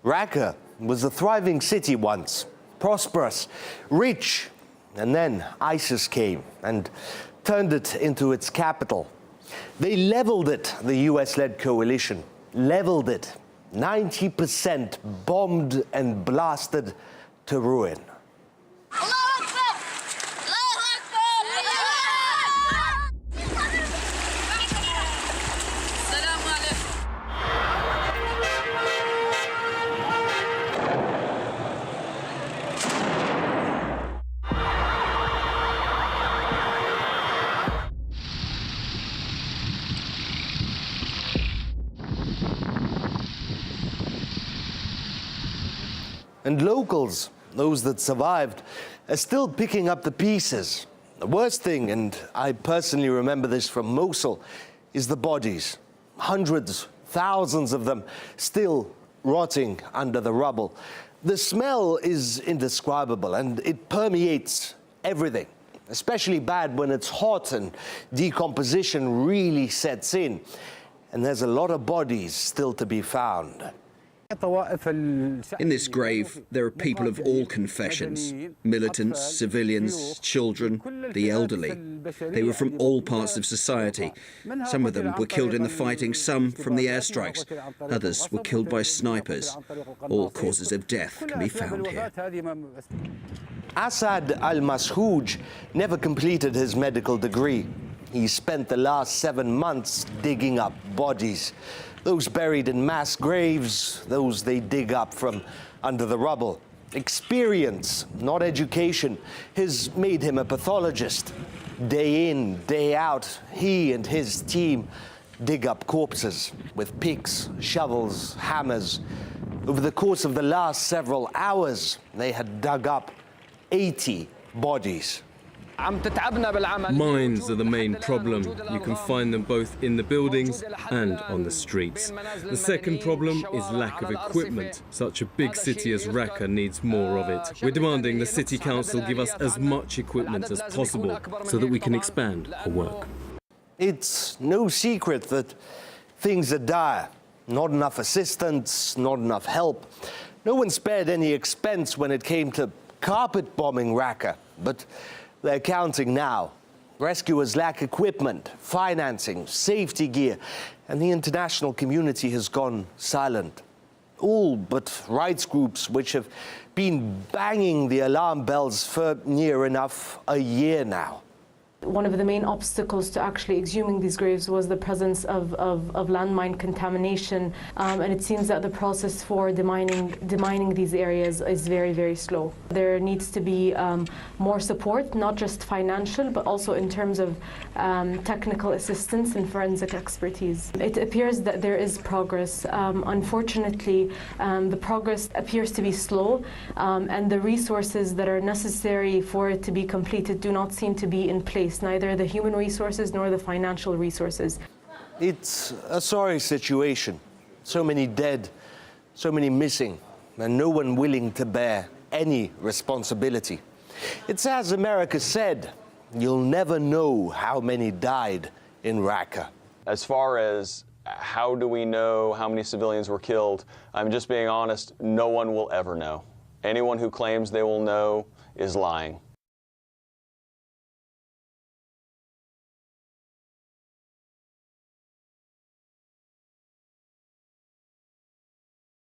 Raqqa was a thriving city once, prosperous, rich, and then ISIS came and turned it into its capital. They leveled it, the US-led coalition, leveled it, 90% bombed and blasted to ruin. And locals, those that survived, are still picking up the pieces. The worst thing, and I personally remember this from Mosul, is the bodies. Hundreds, thousands of them still rotting under the rubble. The smell is indescribable and it permeates everything, especially bad when it's hot and decomposition really sets in. And there's a lot of bodies still to be found. In this grave, there are people of all confessions, militants, civilians, children, the elderly. They were from all parts of society. Some of them were killed in the fighting, some from the airstrikes. Others were killed by snipers. All causes of death can be found here. Asad al-Mashouj never completed his medical degree. He spent the last 7 months digging up bodies. Those buried in mass graves, those they dig up from under the rubble. Experience, not education, has made him a pathologist. Day in, day out, he and his team dig up corpses with picks, shovels, hammers. Over the course of the last several hours, they had dug up 80 bodies. Mines are the main problem. You can find them both in the buildings and on the streets. The second problem is lack of equipment. Such a big city as Raqqa needs more of it. We're demanding the city council give us as much equipment as possible so that we can expand our work. It's no secret that things are dire. Not enough assistance, not enough help. No one spared any expense when it came to carpet bombing Raqqa, but they're counting now. Rescuers lack equipment, financing, safety gear, and the international community has gone silent. All but rights groups which have been banging the alarm bells for near enough a year now. One of the main obstacles to actually exhuming these graves was the presence of landmine contamination, and it seems that the process for demining these areas is very, very slow. There needs to be more support, not just financial, but also in terms of technical assistance and forensic expertise. It appears that there is progress. Unfortunately, the progress appears to be slow, and the resources that are necessary for it to be completed do not seem to be in place. Neither the human resources nor the financial resources. It's a sorry situation. So many dead, so many missing, and no one willing to bear any responsibility. It's as America said, you'll never know how many died in Raqqa. As far as how do we know how many civilians were killed, I'm just being honest, no one will ever know. Anyone who claims they will know is lying.